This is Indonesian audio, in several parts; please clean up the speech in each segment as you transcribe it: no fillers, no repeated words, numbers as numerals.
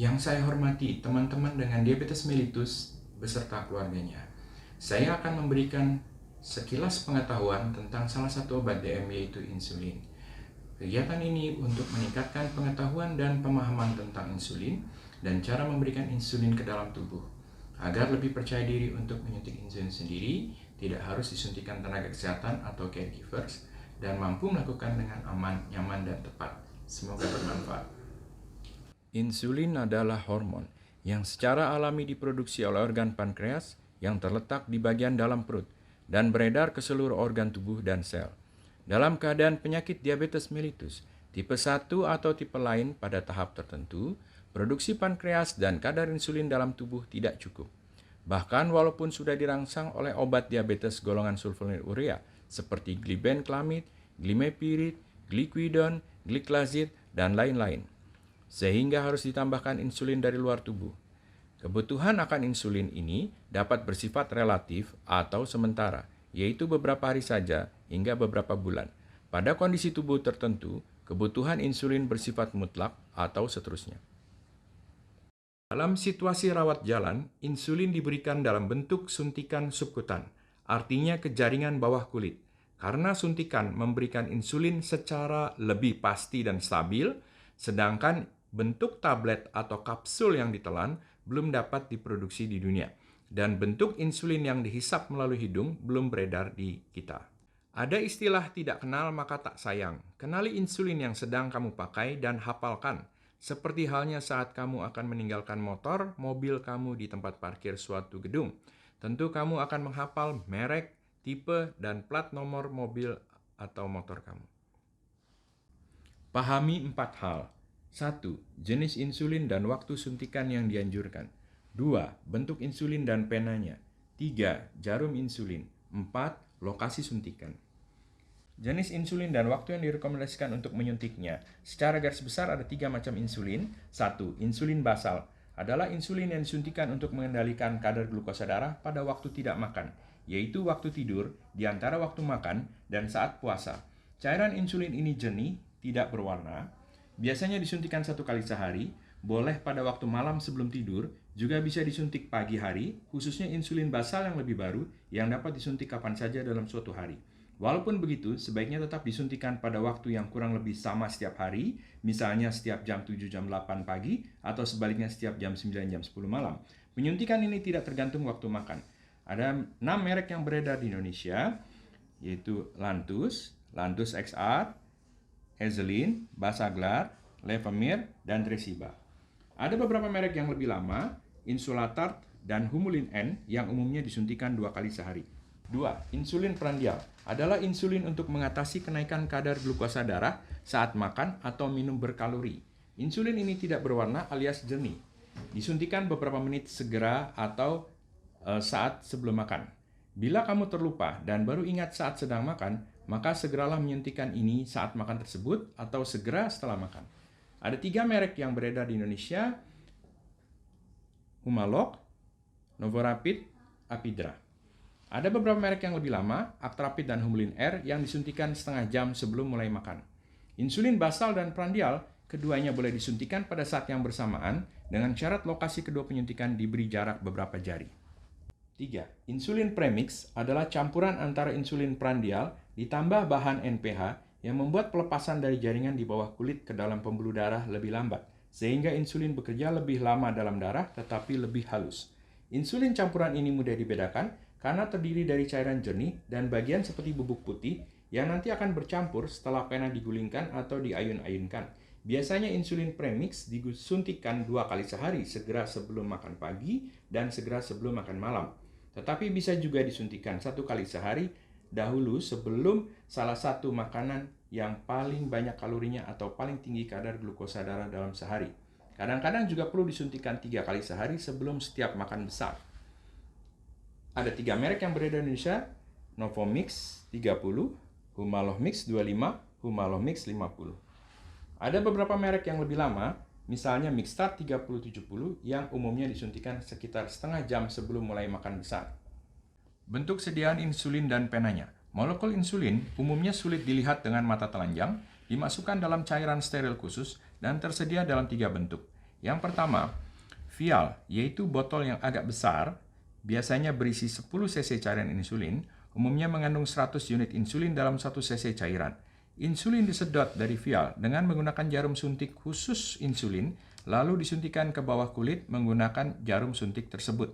Yang saya hormati teman-teman dengan diabetes mellitus beserta keluarganya. Saya akan memberikan sekilas pengetahuan tentang salah satu obat DM yaitu insulin. Kegiatan ini untuk meningkatkan pengetahuan dan pemahaman tentang insulin dan cara memberikan insulin ke dalam tubuh agar lebih percaya diri untuk menyuntik insulin sendiri, tidak harus disuntikan tenaga kesehatan atau caregivers, dan mampu melakukan dengan aman, nyaman, dan tepat. Semoga bermanfaat. Insulin adalah hormon yang secara alami diproduksi oleh organ pankreas yang terletak di bagian dalam perut dan beredar ke seluruh organ tubuh dan sel. Dalam keadaan penyakit diabetes mellitus, tipe 1 atau tipe lain pada tahap tertentu, produksi pankreas dan kadar insulin dalam tubuh tidak cukup. Bahkan walaupun sudah dirangsang oleh obat diabetes golongan sulfonylurea seperti glibenclamid, glimepiride, glyquidone, gliclazid, dan lain-lain, sehingga harus ditambahkan insulin dari luar tubuh. Kebutuhan akan insulin ini dapat bersifat relatif atau sementara, yaitu beberapa hari saja hingga beberapa bulan. Pada kondisi tubuh tertentu, kebutuhan insulin bersifat mutlak atau seterusnya. Dalam situasi rawat jalan, insulin diberikan dalam bentuk suntikan subkutan, artinya ke jaringan bawah kulit. Karena suntikan memberikan insulin secara lebih pasti dan stabil, sedangkan bentuk tablet atau kapsul yang ditelan belum dapat diproduksi di dunia, dan bentuk insulin yang dihisap melalui hidung belum beredar di kita. Ada istilah tidak kenal maka tak sayang. Kenali insulin yang sedang kamu pakai dan hafalkan. Seperti halnya saat kamu akan meninggalkan motor, mobil kamu di tempat parkir suatu gedung. Tentu kamu akan menghafal merek, tipe, dan plat nomor mobil atau motor kamu. Pahami 4 hal. 1. Jenis insulin dan waktu suntikan yang dianjurkan. 2. Bentuk insulin dan penanya. 3. Jarum insulin. 4. Lokasi suntikan. Jenis insulin dan waktu yang direkomendasikan untuk menyuntiknya. Secara garis besar ada 3 macam insulin. 1. Insulin basal adalah insulin yang disuntikan untuk mengendalikan kadar glukosa darah pada waktu tidak makan, yaitu waktu tidur, di antara waktu makan, dan saat puasa. Cairan insulin ini jernih, tidak berwarna, biasanya disuntikan 1 kali sehari, boleh pada waktu malam sebelum tidur, juga bisa disuntik pagi hari, khususnya insulin basal yang lebih baru, yang dapat disuntik kapan saja dalam suatu hari. Walaupun begitu, sebaiknya tetap disuntikan pada waktu yang kurang lebih sama setiap hari, misalnya setiap jam 7 jam 8 pagi, atau sebaliknya setiap jam 9 jam 10 malam. Penyuntikan ini tidak tergantung waktu makan. Ada 6 merek yang beredar di Indonesia, yaitu Lantus, Lantus XR, Hazelin, Basaglar, Levemir, dan Tresiba. Ada beberapa merek yang lebih lama, Insulatard dan Humulin N, yang umumnya disuntikan 2 kali sehari. 2. Insulin prandial adalah insulin untuk mengatasi kenaikan kadar glukosa darah saat makan atau minum berkalori. Insulin ini tidak berwarna alias jernih. Disuntikan beberapa menit segera atau saat sebelum makan. Bila kamu terlupa dan baru ingat saat sedang makan, maka segeralah menyuntikkan ini saat makan tersebut atau segera setelah makan. Ada 3 merek yang beredar di Indonesia, Humalog, Novorapid, Apidra. Ada beberapa merek yang lebih lama, Actrapid dan Humulin R, yang disuntikan setengah jam sebelum mulai makan. Insulin basal dan prandial, keduanya boleh disuntikan pada saat yang bersamaan, dengan syarat lokasi kedua penyuntikan diberi jarak beberapa jari. 3. Insulin premix adalah campuran antara insulin prandial ditambah bahan NPH yang membuat pelepasan dari jaringan di bawah kulit ke dalam pembuluh darah lebih lambat, sehingga insulin bekerja lebih lama dalam darah tetapi lebih halus. Insulin campuran ini mudah dibedakan karena terdiri dari cairan jernih dan bagian seperti bubuk putih yang nanti akan bercampur setelah pena digulingkan atau diayun-ayunkan. Biasanya insulin premix disuntikkan 2 kali sehari, segera sebelum makan pagi dan segera sebelum makan malam. Tetapi bisa juga disuntikkan 1 kali sehari dahulu sebelum salah satu makanan yang paling banyak kalorinya atau paling tinggi kadar glukosa darah dalam sehari. Kadang-kadang juga perlu disuntikkan 3 kali sehari sebelum setiap makan besar. Ada 3 merek yang beredar di Indonesia, Novomix 30, Humalogmix 25, Humalogmix 50. Ada beberapa merek yang lebih lama, misalnya Mixtard 3070 yang umumnya disuntikan sekitar setengah jam sebelum mulai makan besar. Bentuk sediaan insulin dan penanya. Molekul insulin umumnya sulit dilihat dengan mata telanjang, dimasukkan dalam cairan steril khusus dan tersedia dalam 3 bentuk. Yang pertama, vial, yaitu botol yang agak besar, biasanya berisi 10 cc cairan insulin, umumnya mengandung 100 unit insulin dalam 1 cc cairan. Insulin disedot dari vial dengan menggunakan jarum suntik khusus insulin, lalu disuntikan ke bawah kulit menggunakan jarum suntik tersebut.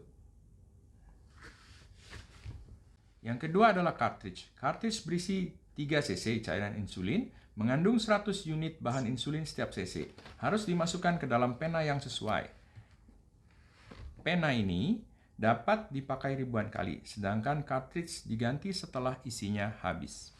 Yang kedua adalah cartridge. Cartridge berisi 3 cc cairan insulin, mengandung 100 unit bahan insulin setiap cc. Harus dimasukkan ke dalam pena yang sesuai. Pena ini dapat dipakai ribuan kali, sedangkan cartridge diganti setelah isinya habis.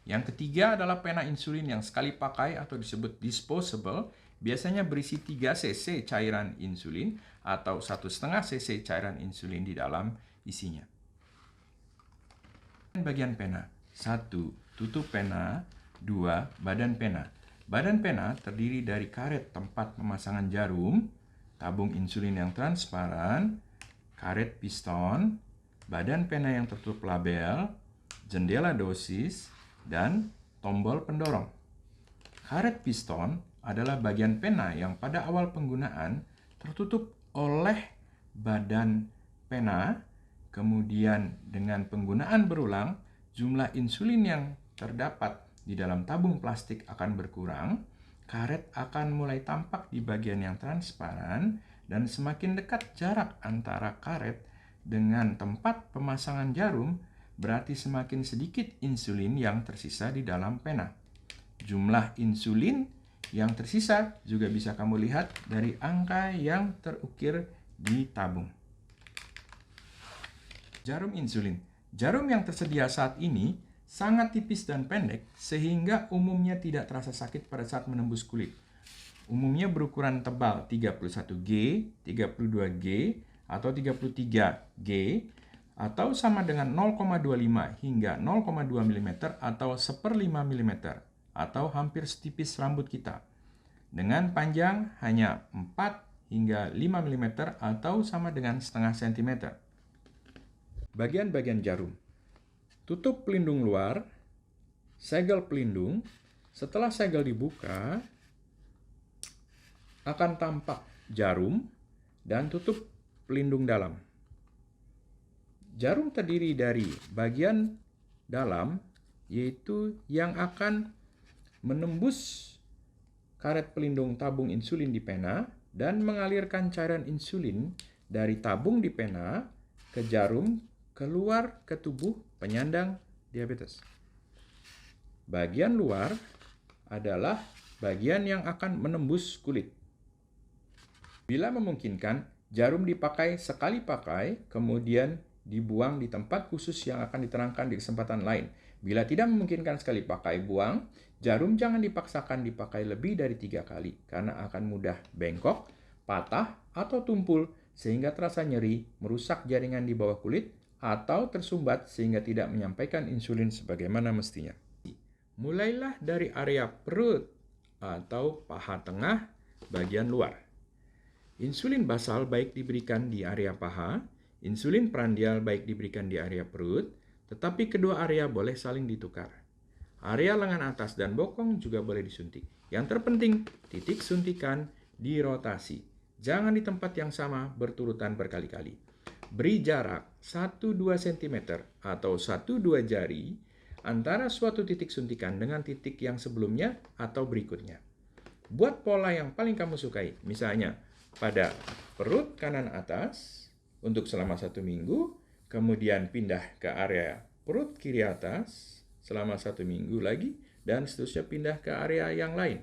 Yang ketiga adalah pena insulin yang sekali pakai atau disebut disposable, biasanya berisi 3 cc cairan insulin atau 1,5 cc cairan insulin di dalam isinya. Bagian pena. 1. Tutup pena. 2. Badan pena. Badan pena terdiri dari karet tempat pemasangan jarum, tabung insulin yang transparan, karet piston, badan pena yang tertutup label, jendela dosis, dan tombol pendorong. Karet piston adalah bagian pena yang pada awal penggunaan tertutup oleh badan pena, kemudian dengan penggunaan berulang, jumlah insulin yang terdapat di dalam tabung plastik akan berkurang, karet akan mulai tampak di bagian yang transparan, dan semakin dekat jarak antara karet dengan tempat pemasangan jarum, berarti semakin sedikit insulin yang tersisa di dalam pena. Jumlah insulin yang tersisa juga bisa kamu lihat dari angka yang terukir di tabung. Jarum insulin. Jarum yang tersedia saat ini sangat tipis dan pendek sehingga umumnya tidak terasa sakit pada saat menembus kulit. Umumnya berukuran tebal 31G, 32G, atau 33G, atau sama dengan 0,25 hingga 0,2 mm atau 1/5 mm atau hampir setipis rambut kita. Dengan panjang hanya 4 hingga 5 mm atau sama dengan setengah cm. Bagian-bagian jarum. Tutup pelindung luar, segel pelindung. Setelah segel dibuka, akan tampak jarum dan tutup pelindung dalam. Jarum terdiri dari bagian dalam, yaitu yang akan menembus karet pelindung tabung insulin di pena dan mengalirkan cairan insulin dari tabung di pena ke jarum keluar ke tubuh penyandang diabetes. Bagian luar adalah bagian yang akan menembus kulit. Bila memungkinkan, jarum dipakai sekali pakai, kemudian dibuang di tempat khusus yang akan diterangkan di kesempatan lain. Bila tidak memungkinkan sekali pakai, buang. Jarum jangan dipaksakan dipakai lebih dari 3 kali, karena akan mudah bengkok, patah, atau tumpul, sehingga terasa nyeri, merusak jaringan di bawah kulit, atau tersumbat sehingga tidak menyampaikan insulin sebagaimana mestinya. Mulailah dari area perut atau paha tengah bagian luar. Insulin basal baik diberikan di area paha, insulin prandial baik diberikan di area perut, tetapi kedua area boleh saling ditukar. Area lengan atas dan bokong juga boleh disuntik. Yang terpenting, titik suntikan dirotasi. Jangan di tempat yang sama berurutan berkali-kali. Beri jarak 1-2 cm atau 1-2 jari antara suatu titik suntikan dengan titik yang sebelumnya atau berikutnya. Buat pola yang paling kamu sukai, misalnya pada perut kanan atas untuk selama 1 minggu, kemudian pindah ke area perut kiri atas selama 1 minggu lagi, dan seterusnya pindah ke area yang lain.